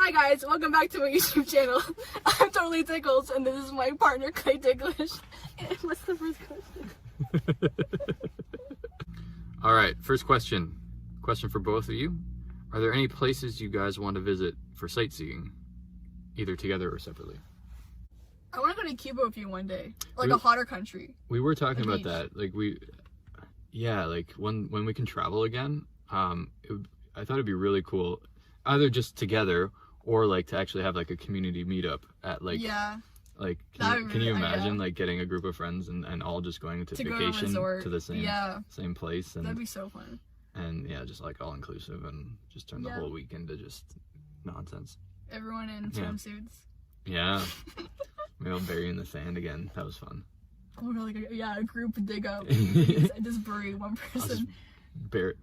Hi guys, welcome back to my YouTube channel. I'm totally Tickles, and this is my partner Clay Ticklish. What's the first question? All right, first question. Question for both of you. Are there any places you guys want to visit for sightseeing, either together or separately? I want to go to Cuba with you one day, like a hotter country. We were talking about that, like when we can travel again. I thought it'd be really cool, either just together or like to actually have like a community meetup at like can you imagine like getting a group of friends and all just going to vacation to the same place, and that'd be so fun. And yeah, just like all inclusive and just turn the whole week into just nonsense. Everyone in swimsuits. Yeah. Maybe I'll bury in the sand again. That was fun. Oh my god, like a group dig up. just bury one person. Bury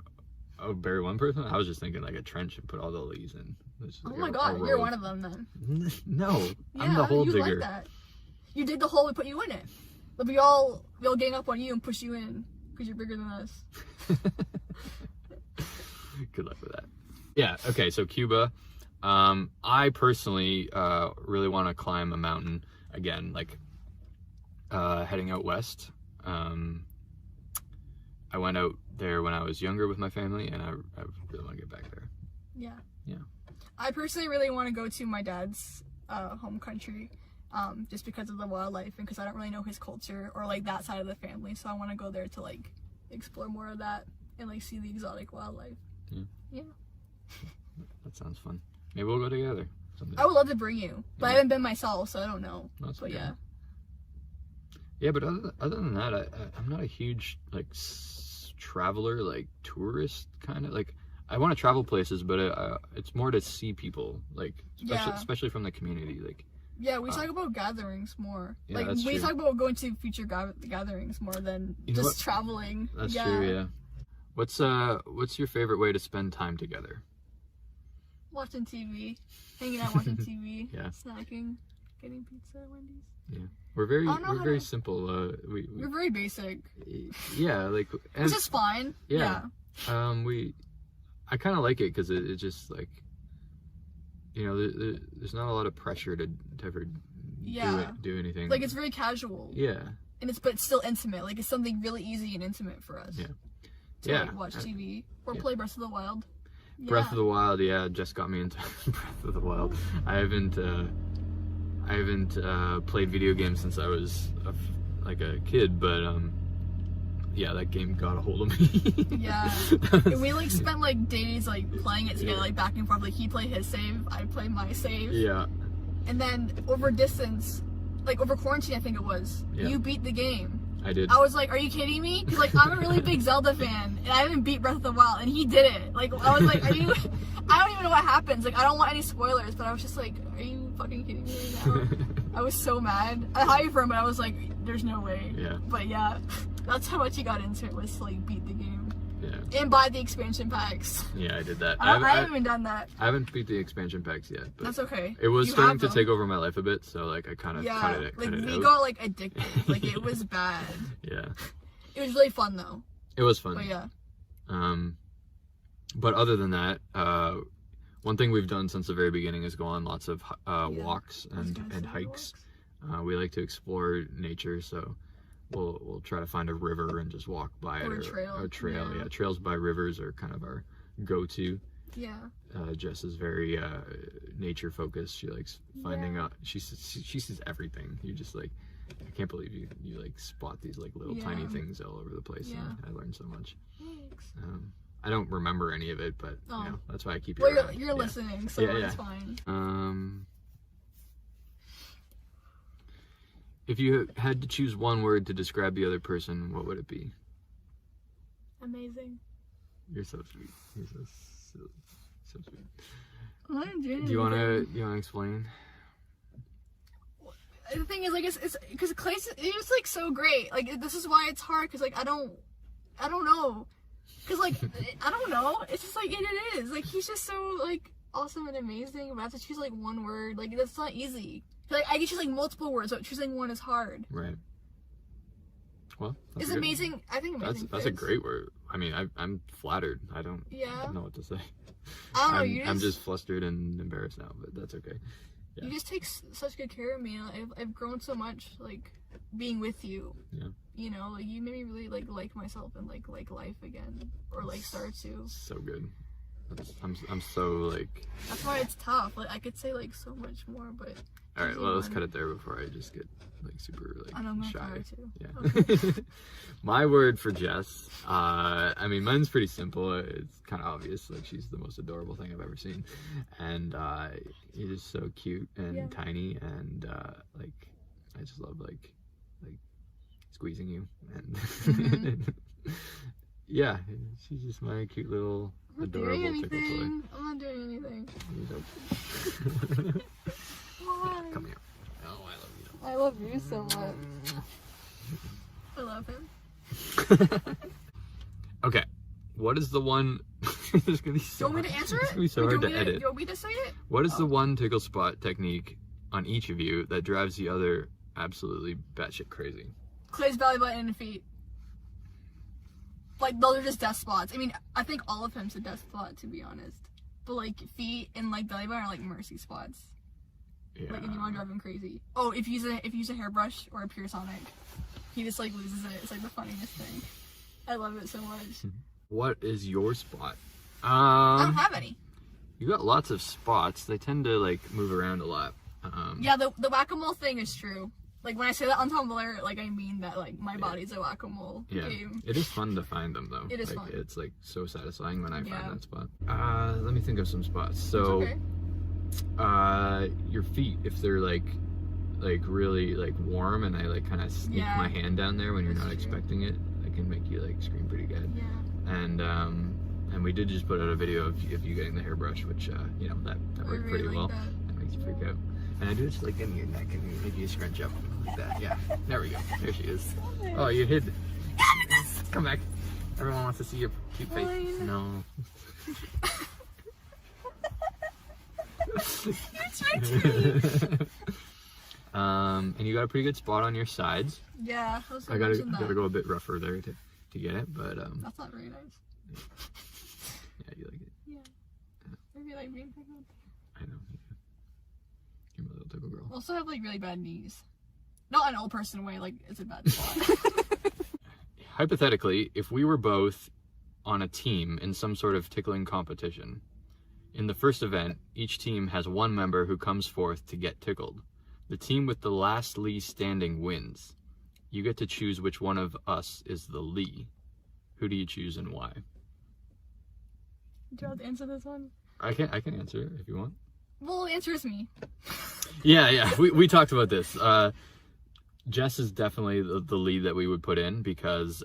one person? I was just thinking like a trench and put all the leaves in. Oh my god, you're one of them then. No, I'm the hole digger. Like that. You dig the hole, we put you in it. But we all gang up on you and push you in because you're bigger than us. Good luck with that. Yeah, okay, so Cuba. I personally really want to climb a mountain again, like heading out west. I went out there when I was younger with my family, and I really want to get back there. Yeah. Yeah. I personally really want to go to my dad's home country, just because of the wildlife and because I don't really know his culture or like that side of the family. So I want to go there to like explore more of that and like see the exotic wildlife. Yeah. Yeah. That sounds fun. Maybe we'll go together someday. I would love to bring you, but I haven't been myself, so I don't know. But yeah. Yeah, but other than that, I'm not a huge like traveler, like tourist kind of. Like I want to travel places, but it's more to see people, like especially from the community, like. Yeah, we talk about gatherings more. Yeah, like that's we true. talk about going to future gatherings more than just traveling. That's true. Yeah. What's your favorite way to spend time together? Watching TV, hanging out, watching TV, Yeah. Snacking, getting pizza at Wendy's. Yeah, we're very simple. We're very basic. Yeah, like which is fine. Yeah. I kind of like it because it just like, you know, there's not a lot of pressure to ever do anything. Like it's very casual. Yeah. And but it's still intimate. Like it's something really easy and intimate for us. Yeah. To like, watch TV or play Breath of the Wild. Breath of the Wild, yeah, just got me into Breath of the Wild. I haven't played video games since I was like a kid, but yeah, that game got a hold of me. Yeah, and we like spent like days like playing it together, like back and forth. Like he played his save, I played my save. Yeah. And then over distance, like over quarantine, I think it was. Yeah. You beat the game. I did. I was like, are you kidding me? Because like I'm a really big Zelda fan, and I haven't beat Breath of the Wild, and he did it. Like I was like, are you? I don't even know what happens. Like I don't want any spoilers, but I was just like, are you fucking kidding me right now? I was so mad. I hired for him, but I was like, there's no way. Yeah. But yeah, that's how much he got into it, was to like beat the game. Yeah. And buy the expansion packs. Yeah, I did that. I haven't even done that. I haven't beat the expansion packs yet. But that's okay. It was starting to take over my life a bit, so like I kind of cut it like we out. got like addicted. Like it was bad. Yeah. It was really fun though. It was fun. But yeah. But other than that, one thing we've done since the very beginning is go on lots of walks and hikes. We like to explore nature, so we'll try to find a river and just walk by it, or a trail. Yeah, trails by rivers are kind of our go-to. Yeah. Jess is very nature focused. She likes finding out. She sees everything. You just like, I can't believe you like spot these like little tiny things all over the place. Yeah. And I learned so much. Thanks. I don't remember any of it, but you know, that's why I keep you around. Well, you're listening, so it's fine. If you had to choose one word to describe the other person, what would it be? Amazing. You're so sweet. You're so sweet. Do you wanna explain? The thing is, like, it's because Clay's it's like so great. Like this is why it's hard, because like I don't know, because like I don't know. It's just like it is. Like he's just so like awesome and amazing. But I have to choose like one word. Like that's not easy. Like I can choose like multiple words, but choosing one is hard. Right. Well, it's amazing. I think amazing. That's a great word. I mean, I'm flattered. I don't know what to say. I don't know. I'm just flustered and embarrassed now, but that's okay. Yeah. You just take such good care of me. I've grown so much, like, being with you. Yeah. You know, like, you made me really like myself and like life again, or like start to. So good. I'm so like. That's why it's tough. Like, I could say like so much more, but. All right, well, let's cut it there before I just get like super like I know, I'm shy. gonna too. Yeah. Okay. My word for Jess. I mean, mine's pretty simple. It's kind of obvious. Like, she's the most adorable thing I've ever seen, and you're just so cute and tiny, and like, I just love like squeezing you, and yeah, she's just my cute little adorable tickle toy. I'm not doing anything. Why? Come here. Oh, I love you. I love you so much. I love him. Okay, what is the one? There's gonna be so do you want me to answer it? It's gonna be so hard to edit. Do you want me to say it? What is the one tickle spot technique on each of you that drives the other absolutely batshit crazy? Clay's belly button and feet. Like, those are just death spots. I mean, I think all of him's a death spot, to be honest. But like, feet and like belly button are like mercy spots. Yeah. Like, if you want to drive him crazy. Oh, if you use a hairbrush or a Pearsonic, he just like loses it. It's like the funniest thing. I love it so much. What is your spot? I don't have any. You got lots of spots. They tend to like move around a lot. Yeah, the whack-a-mole thing is true. Like, when I say that on Tumblr, like, I mean that, like, my body's a whack-a-mole game. It is fun to find them, though. It is like, fun. It's, like, so satisfying when I find that spot. Let me think of some spots. So, your feet, if they're, like really, like, warm, and I, like, kind of sneak my hand down there when you're not expecting it, I can make you, like, scream pretty good. Yeah. And we did just put out a video of you getting the hairbrush, which, you know, that worked pretty well. That makes you freak out. And I do it just like in your neck and make you scrunch up like that. Yeah, there we go. There she is. Oh, you hid. Yes! Come back. Everyone wants to see your cute face. Fine. No. And you got a pretty good spot on your sides. Yeah, I gotta go a bit rougher there to get it, but that's not very nice. Yeah, you like it. Yeah. Maybe like being tickled. I know. You're my little tickle girl. I also have like really bad knees. Not in an old person way, like it's a bad spot. Hypothetically, if we were both on a team in some sort of tickling competition, in the first event, each team has one member who comes forth to get tickled. The team with the last Lee standing wins. You get to choose which one of us is the Lee. Who do you choose and why? Do you have to answer this one? I can answer it if you want. Well, the answer is me. Yeah. We talked about this. Jess is definitely the lead that we would put in because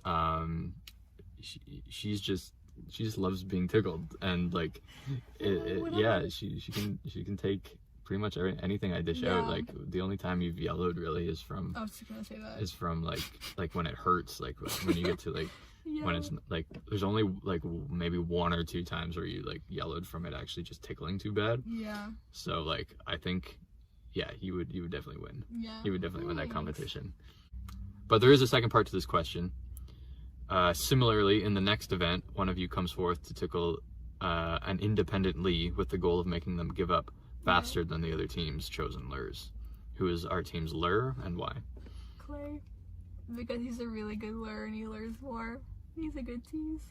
she just loves being tickled, and like she can take pretty much anything I dish out. Like, the only time you've yellowed really is from I was just gonna say that. Is from like when it hurts, like when you get to like when it's like there's only like maybe 1 or 2 times where you like yellowed from it actually just tickling too bad. Yeah. So like I think you would definitely win. Yeah. You would definitely win that competition. But there is a second part to this question. Similarly, in the next event, one of you comes forth to tickle an independent Lee with the goal of making them give up faster than the other team's chosen Lers. Who is our team's Ler and why? Clay. Because he's a really good Ler and he lures more. He's a good tease.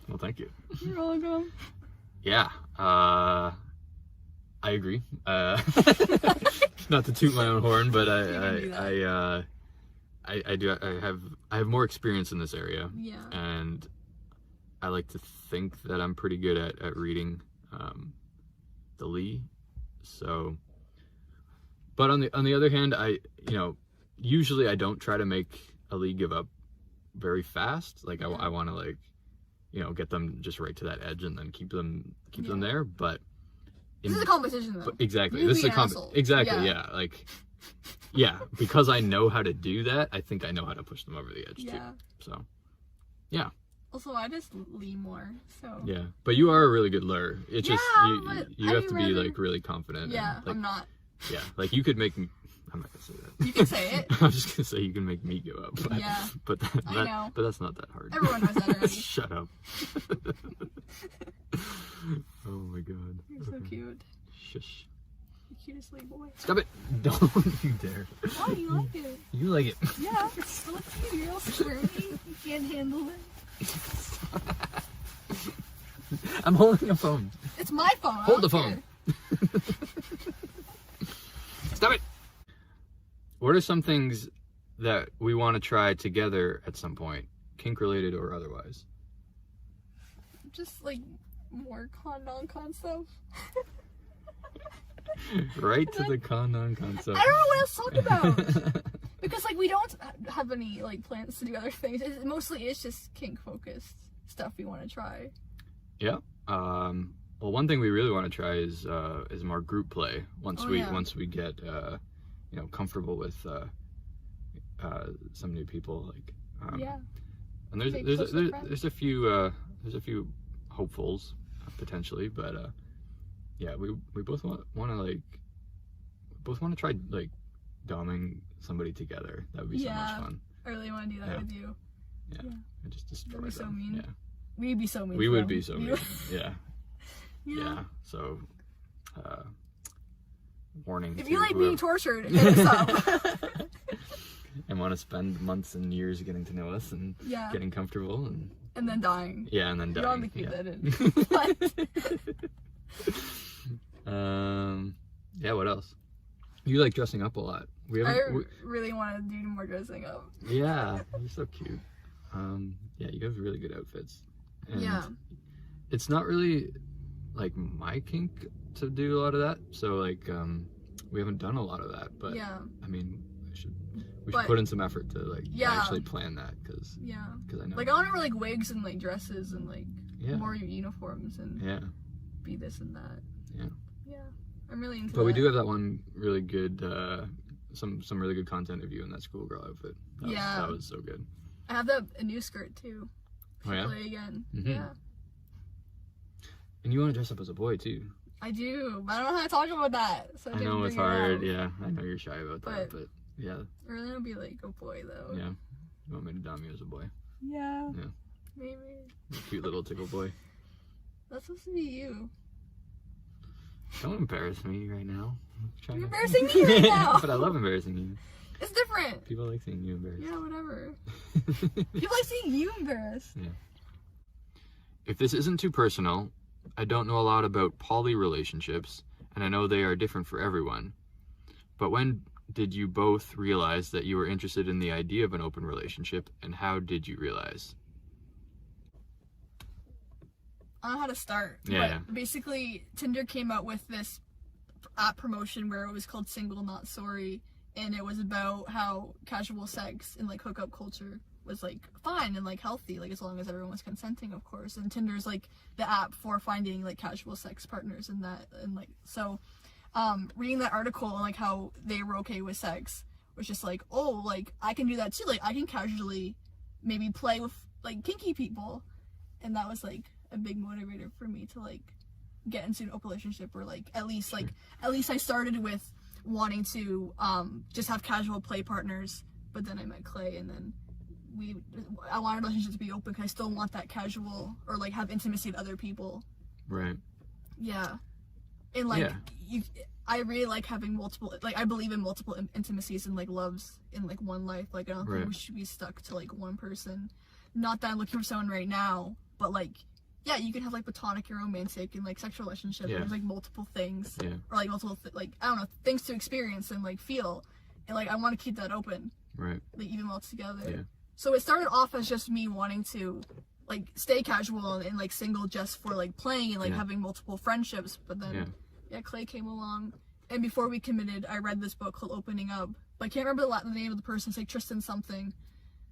Well, thank you. You're welcome. Yeah. I agree. Not to toot my own horn, but I have more experience in this area. Yeah. And I like to think that I'm pretty good at reading the Lee. So, but on the other hand, usually I don't try to make a Lee give up very fast. Like I want to like, get them just right to that edge and then keep them there. But this is a competition though. Exactly. This is a competition. Exactly. Yeah. Like, yeah, because I know how to do that, I think I know how to push them over the edge too. So, yeah. Also, I just Lee more, so. Yeah, but you are a really good Ler. It's just you have to be like really confident. Yeah, and, like, I'm not. Yeah, like you could make me. I'm not gonna say that. You can say it. I was just gonna say you can make me give up. But, Yeah. I know. But that's not that hard. Everyone knows that already. Shut up. Oh my god. You're so cute. Shush. The cutest little boy. Stop it! Don't you dare. Oh, you like it? You like it. Yeah. It's so cute. You're all squirmy. You can't handle it. I'm holding a phone. It's my phone. Hold the phone. Stop it! What are some things that we want to try together at some point, kink related or otherwise? Just like more non-con stuff. Right to the non-con stuff. I don't know what else to talk about. Because like we don't have any like plans to do other things. Mostly it's just kink focused stuff we want to try. Yeah. Well, one thing we really want to try is more group play once we get you know, comfortable with some new people. Like yeah. And there's a few hopefuls potentially, but yeah, we both want to try like doming somebody together. That would be so much fun. I really want to do that with you. Yeah. And just destroy them. So mean. Yeah. We'd be so mean. We would be so mean. Yeah. Yeah. So warning. If you like being tortured, hit us up. And want to spend months and years getting to know us and getting comfortable and then dying. Yeah, and then dying. You don't have to keep that in. Yeah, what else? You like dressing up a lot. I really want to do more dressing up. Yeah, you're so cute. Yeah, you have really good outfits. And it's not really like my kink to do a lot of that. So like we haven't done a lot of that, but I mean, we should put in some effort to like actually plan that because I know like I want to wear like wigs and like dresses and like more uniforms and be this and that. Yeah, I'm really into But we do have that one really good some really good content of you in that schoolgirl outfit. That was so good. I have a new skirt too. Oh yeah? Play again. Mm-hmm. Yeah. And you want to dress up as a boy too. I do, but I don't know how to talk about that. So I know it's hard. Yeah, I know you're shy about that, but yeah. I really want to be like a boy though. Yeah. You want me to dom you as a boy? Yeah. Yeah. Maybe. Cute little tickle boy. That's supposed to be you. Don't embarrass me right now. You're embarrassing me right now. But I love embarrassing you. It's different. People like seeing you embarrassed. Yeah, whatever. People like seeing you embarrassed. Yeah. If this isn't too personal, I don't know a lot about poly relationships, and I know they are different for everyone. But when did you both realize that you were interested in the idea of an open relationship, and how did you realize? I don't know how to start. Yeah. But basically, Tinder came out with this app promotion where it was called Single Not Sorry, and it was about how casual sex and like hookup culture was like fine and like healthy, like as long as everyone was consenting, of course. And Tinder's like the app for finding like casual sex partners and that, and like so reading that article and like how they were okay with sex was just like, oh, like I can do that too, like I can casually maybe play with like kinky people. And that was like a big motivator for me to like get into an open relationship, or like at least I started with wanting to just have casual play partners, but then I met Clay, and then I want a relationship to be open because I still want that casual or like have intimacy with other people. Right. Yeah. And like I really like having multiple, like I believe in multiple intimacies and like loves in like one life. Like I don't think we should be stuck to like one person. Not that I'm looking for someone right now, but like yeah, you can have like platonic and romantic and like sexual relationships. There's like multiple things or like multiple like I don't know, things to experience and like feel, and like I want to keep that open. Right. Like even while together. Yeah. So it started off as just me wanting to like stay casual and like single just for like playing and like having multiple friendships, but then Clay came along, and before we committed, I read this book called Opening Up. But I can't remember the name of the person. It's like Tristan something.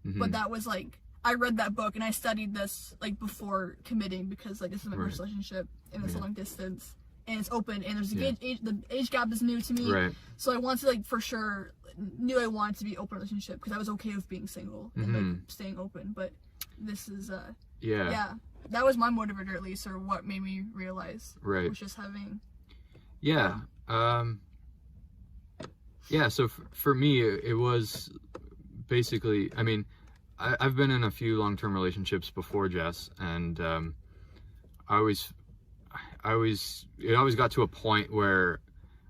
But that was like, I read that book and I studied this like before committing, because like this is my first relationship and it's a long distance and it's open and there's the age gap is new to me. So I wanted to like for sure knew I wanted to be open relationship because I was okay with being single and like staying open. But this is that was my motivator, at least, or what made me realize was just having Yeah, so for me, it was basically, I mean, I've been in a few long-term relationships before Jess, and it always got to a point where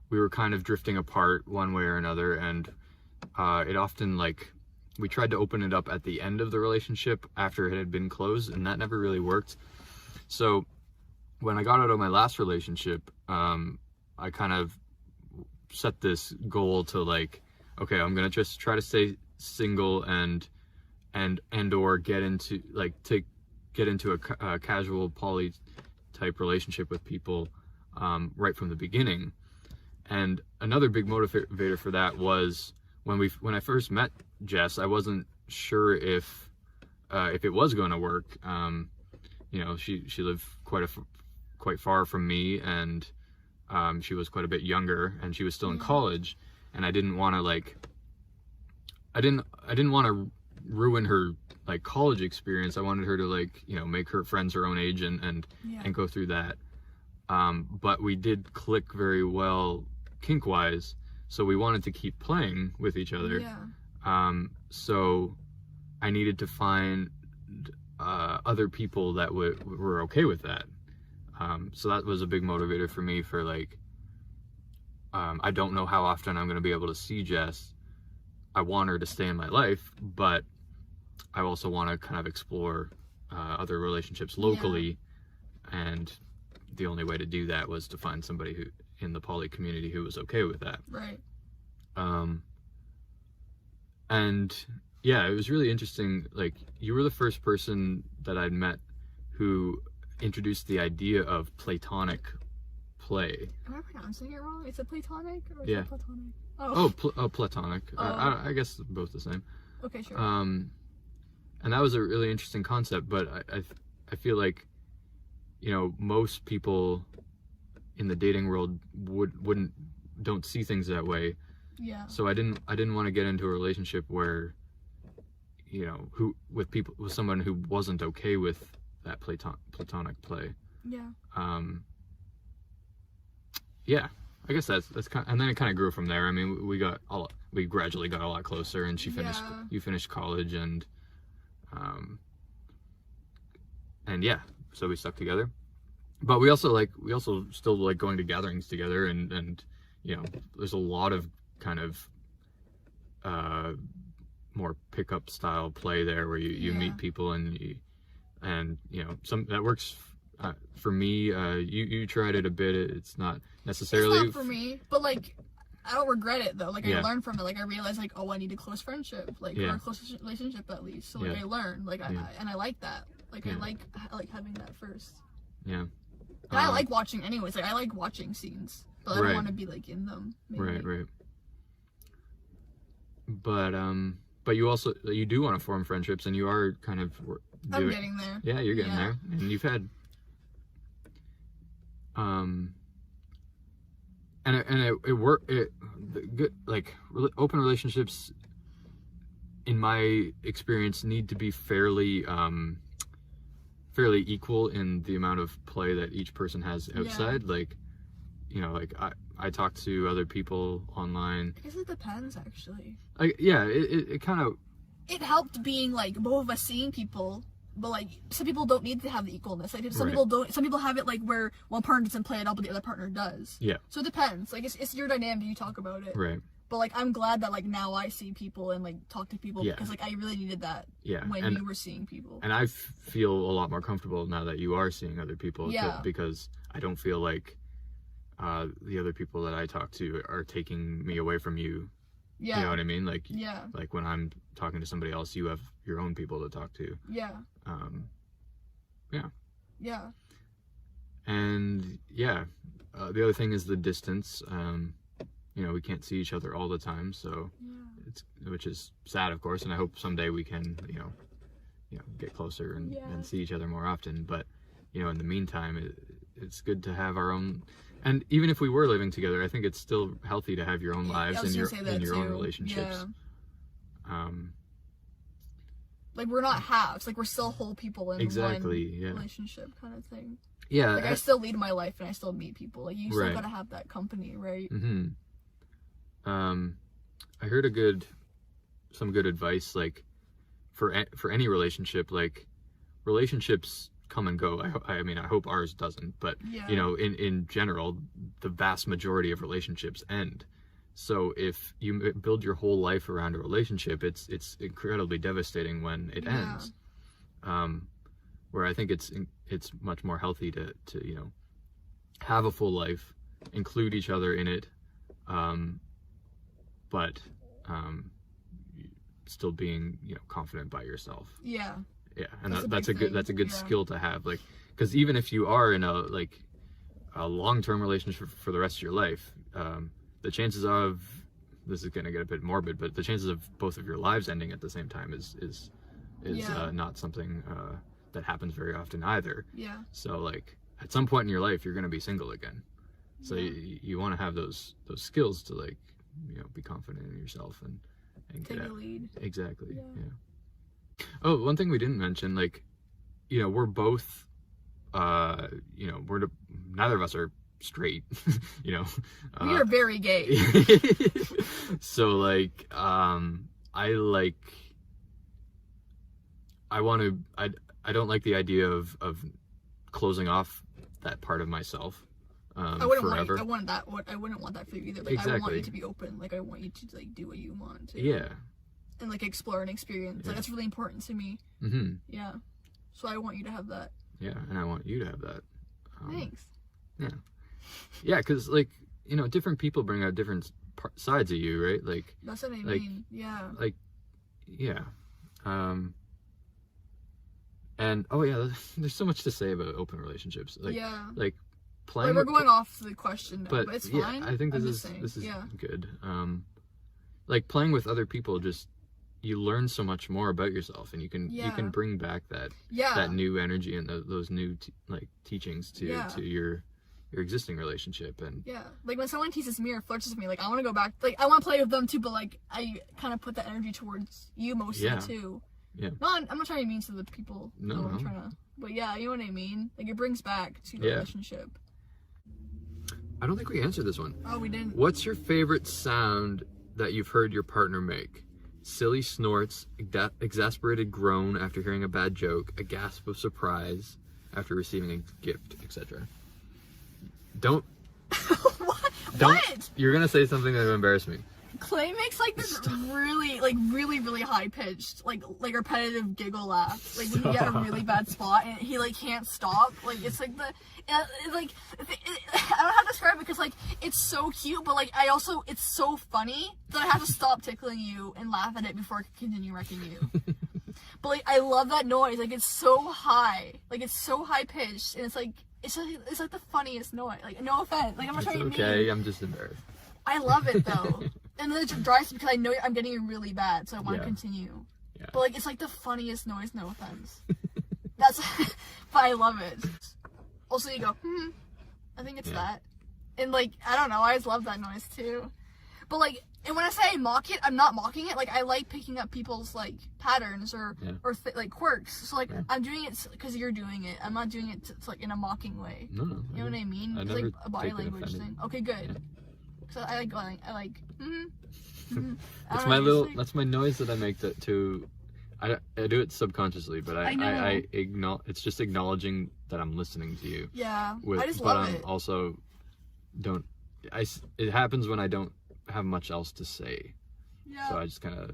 we were kind of drifting apart one way or another, and it often, like, we tried to open it up at the end of the relationship after it had been closed, and that never really worked. So when I got out of my last relationship, I kind of set this goal to, like, okay, I'm gonna just try to stay single and or get into a casual poly type relationship with people right from the beginning. And another big motivator for that was when I first met Jess, I wasn't sure if it was going to work. You know, she lived quite far from me, and she was quite a bit younger, and she was still in college, and I didn't want to I didn't want to ruin her like college experience. I wanted her to, like, you know, make her friends her own age and go through that. But we did click very well kink wise, so we wanted to keep playing with each other. So I needed to find other people that were okay with that. So that was a big motivator for me for, like, I don't know how often I'm going to be able to see Jess. I want her to stay in my life, but I also want to kind of explore other relationships locally, and the only way to do that was to find somebody who in the poly community who was okay with that. Right. And yeah, it was really interesting. Like, you were the first person that I'd met who introduced the idea of platonic play. Am I pronouncing it wrong? Is it platonic or is Yeah. it platonic? Platonic. I guess both the same. Okay, sure. And that was a really interesting concept, but I feel like, you know, most people in the dating world don't see things that way. Yeah. So I didn't want to get into a relationship where, you know, with someone who wasn't okay with that platonic play. Yeah. Yeah, I guess that's kind of, and then it kind of grew from there. I mean, we gradually got a lot closer, and you finished college, and yeah, so we stuck together. But we also still like going to gatherings together, and you know, there's a lot of kind of more pickup style play there where you meet people, and you know, some that works for me. You tried it a bit. It's not necessarily. It's not for me, but like, I don't regret it though. Like, I learned from it. Like, I realized, like, oh, I need a close friendship, like, or a close relationship at least. So like, I learned, like, I like that. Like, I like having that first. Yeah. And I like watching anyways. Like, I like watching scenes, but I don't want to be like in them. Maybe. Right. But you do want to form friendships, and you are kind of I'm getting there. Yeah, you're getting there, and you've had it worked. Good, like, open relationships, in my experience, need to be fairly equal in the amount of play that each person has outside. Like, you know, like I talk to other people online. I guess it depends, actually. Like, yeah, it kind of. It helped being, like, both of us seeing people, but, like, some people don't need to have the equalness. Like, some people don't. Some people have it, like, where one partner doesn't play at all, but the other partner does. Yeah. So it depends. Like, it's your dynamic. You talk about it. Right. But, like, I'm glad that, like, now I see people and, like, talk to people because, like, I really needed that when you were seeing people. And I feel a lot more comfortable now that you are seeing other people. Because I don't feel like the other people that I talk to are taking me away from you. Yeah. You know what I mean? Like, like when I'm talking to somebody else, you have your own people to talk to. Yeah. Yeah. And the other thing is the distance. You know, we can't see each other all the time, so which is sad, of course, and I hope someday we can, you know, get closer and see each other more often. But, you know, in the meantime, it's good to have our own. And even if we were living together, I think it's still healthy to have your own lives and your own relationships. Yeah. Like, we're not halves. Like, we're still whole people in one relationship kind of thing. Yeah. Like, I still lead my life and I still meet people. Like, you still gotta have that company, right? I heard some good advice, like for any relationship, like relationships come and go. I mean, I hope ours doesn't, but Yeah. you know, in general, the vast majority of relationships end. So if you build your whole life around a relationship, it's incredibly devastating when it ends. Where I think it's much more healthy to you know, have a full life, include each other in it, but still being, you know, confident by yourself. Yeah. Yeah, and That's a big that's a good thing. skill to have, like, because even if you are in a long-term relationship for the rest of your life, the chances of, this is going to get a bit morbid, but the chances of both of your lives ending at the same time is not something that happens very often either. Yeah. So like at some point in your life you're going to be single again, so you want to have those skills to, like, you know, be confident in yourself and Take get the lead. Exactly. Yeah. Oh, one thing we didn't mention, like, you know, we're both you know, neither of us are straight. You know, We are very gay. so like I don't like the idea of closing off that part of myself I wouldn't forever. I wouldn't want that for you either. Like, I want you to be open. Like, I want you to, like, do what you want to. Yeah. And, like, explore and experience. Like, that's really important to me. Mm-hmm. Yeah. So I want you to have that. Yeah, and I want you to have that. Thanks. Yeah, because, like, you know, different people bring out different sides of you, right? Like, That's what I mean. Yeah. Like, yeah. And oh yeah, there's so much to say about open relationships. Like, yeah. Like playing. Like, we're going off the question now, but it's yeah, fine. I think this is good. Like playing with other people, just you learn so much more about yourself, and you can bring back that new energy and those new teachings to your existing relationship. And like when someone teases me or flirts with me, like I want to go back, like I want to play with them too, but like I kind of put that energy towards you mostly too. Yeah. No, I'm not trying to be mean to the people. No. I'm trying to, but yeah, you know what I mean. Like it brings back to the relationship. I don't think we answered this one. Oh, we didn't. What's your favorite sound that you've heard your partner make? Silly snorts, exasperated groan after hearing a bad joke, a gasp of surprise after receiving a gift, etc. Don't. What? You're gonna say something that will embarrass me. Clay makes like this really high pitched, like repetitive giggle laugh. Like when you get a really bad spot and he like can't stop. Like it's like I don't know how to describe it because like it's so cute, but like it's so funny that I have to stop tickling you and laugh at it before I can continue wrecking you. But like I love that noise. Like it's so high. Like it's so high pitched and it's like the funniest noise. Like no offense. Like I'm not trying to be mean. Okay, I'm just embarrassed. I love it though. And then it drives me because I know I'm getting it really bad, so I want to continue. Yeah. But like it's like the funniest noise, no offense. But I love it. Also you go, I think it's that. And like, I don't know, I just love that noise too. But like, and when I say I mock it, I'm not mocking it. Like I like picking up people's like patterns or like quirks. So like I'm doing it because you're doing it. I'm not doing it to, like in a mocking way. No. You know what I mean? It's like a body language thing. Okay, good. Yeah. So I like going. I like. That's my noise that I make I do it subconsciously, but I acknowledge. It's just acknowledging that I'm listening to you. Yeah, I just love it. But I'm also it happens when I don't have much else to say. Yeah. So I just kind of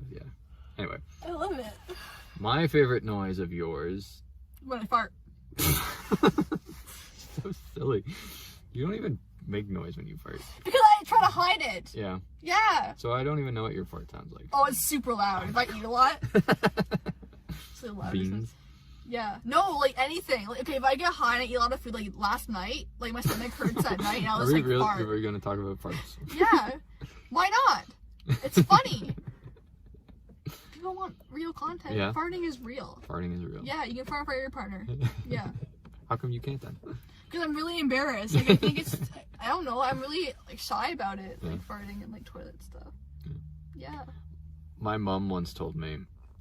Anyway. I love it. My favorite noise of yours. When I fart. So silly. You don't even make noise when you fart. Because I try to hide it. Yeah. Yeah. So I don't even know what your fart sounds like. Oh, it's super loud. If I eat a lot. So loud. Beans. Yeah. No, like anything. Like, okay, if I get high and I eat a lot of food, like last night, like my stomach hurts at night and I was fart. Are we going to talk about farts? Yeah. Why not? It's funny. People want real content. Yeah. Farting is real. Farting is real. Yeah, you can fart for your partner. Yeah. How come you can't then? Because I'm really embarrassed. Like I think I don't know. I'm really like shy about it, like farting and like toilet stuff. Yeah. My mom once told me,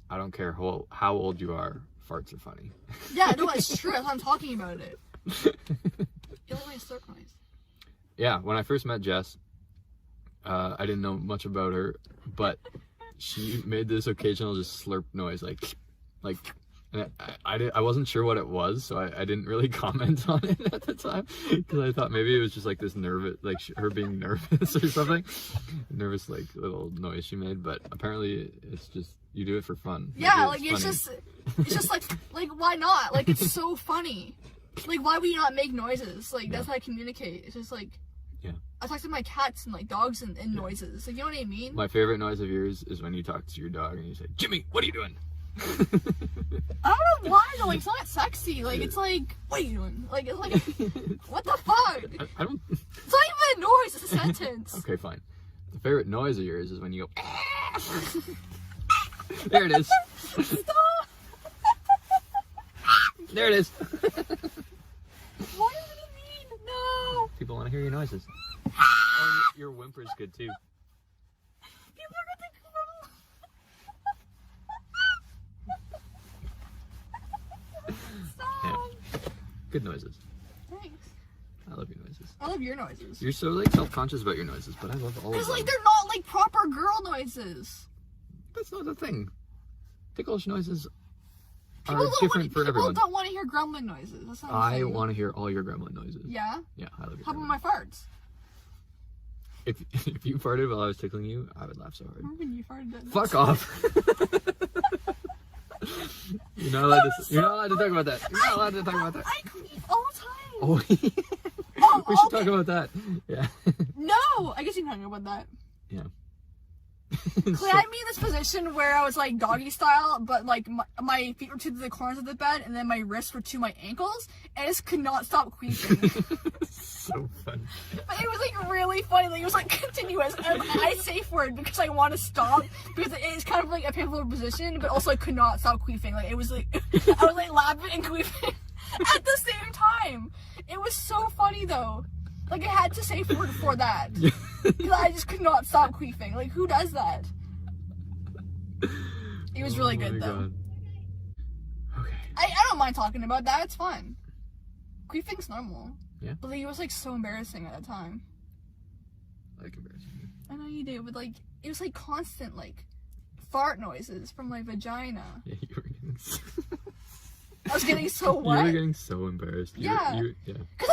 "I don't care how old you are, farts are funny." Yeah, no, it's true. That's why I'm talking about it. You only slurp noise. Yeah, when I first met Jess, I didn't know much about her, but she made this occasional just slurp noise, like, and I wasn't sure what it was, so I didn't really comment on it at the time, because I thought maybe it was just like this nervous, like her being nervous or something, nervous like little noise she made. But apparently it's just, you do it for fun. Yeah, like it's just like why not? Like it's so funny. Like why would you not make noises? Like that's how I communicate. It's just like, yeah. I talk to my cats and like dogs and noises. Like you know what I mean? My favorite noise of yours is when you talk to your dog and you say, "Jimmy, what are you doing?" I don't know why though. Like it's not sexy. Like it's like, what are you doing? Like it's like, what the fuck? I don't. It's not even a noise. It's a sentence. Okay, fine. The favorite noise of yours is when you go. There it is. Stop. There it is. What does it mean? No. People want to hear your noises. Oh, your whimper's good too. People are gonna think Stop. Yeah. Good noises. Thanks. I love your noises. I love your noises. You're so like self-conscious about your noises, but I love all of them. Because like they're not like proper girl noises. That's not the thing. Ticklish noises are People different for everyone. People don't want to hear gremlin noises. That's not I want to hear all your gremlin noises. Yeah? Yeah, I love your How about gremlin. my farts? If you farted while I was tickling you, I would laugh so hard. Remember when you farted? Fuck off. You're not allowed to talk about that. You're not allowed to talk about that. I queef all the time. Oh, we should talk about that. Yeah. No! I guess you can talk about that. Yeah. Clay had me in this position where I was like doggy style, but like my feet were to the corners of the bed and then my wrists were to my ankles, and I just could not stop queefing. So funny. But it was like really funny, like it was like continuous. And I safe word because I want to stop because it's kind of like a painful position, but also I could not stop queefing. Like it was like I was like laughing and queefing at the same time. It was so funny though. Like I had to safe word for that because I just could not stop queefing. Like who does that? It was really good though. God. Okay. I don't mind talking about that. It's fun. Queefing's normal. Yeah. But like, it was like so embarrassing at the time. I like embarrassing you. I know you do, but like it was like constant like fart noises from my vagina. Yeah, you were getting. I was getting so what? You were getting so embarrassed. Yeah. Yeah. Cause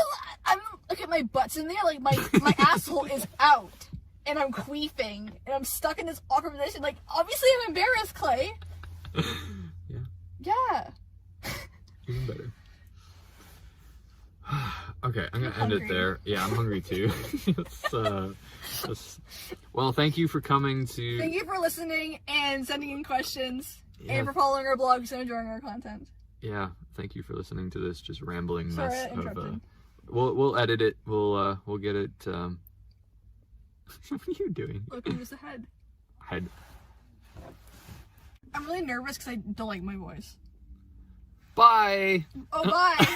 I'm look at my butt's in there, like my asshole is out, and I'm queefing, and I'm stuck in this awkward position. Like obviously I'm embarrassed, Clay. Yeah. Yeah. Even better. Okay, I'm gonna I'm end it hungry. there. Yeah, I'm hungry too. Well, thank you for coming to. Thank you for listening and sending in questions, Yeah. and for following our blogs and enjoying our content. Yeah, thank you for listening to this just rambling Sorry, mess I interrupted. We'll edit it. We'll get it. What are you doing? Looking just ahead. Head. I'm really nervous because I don't like my voice. Bye. Oh, bye.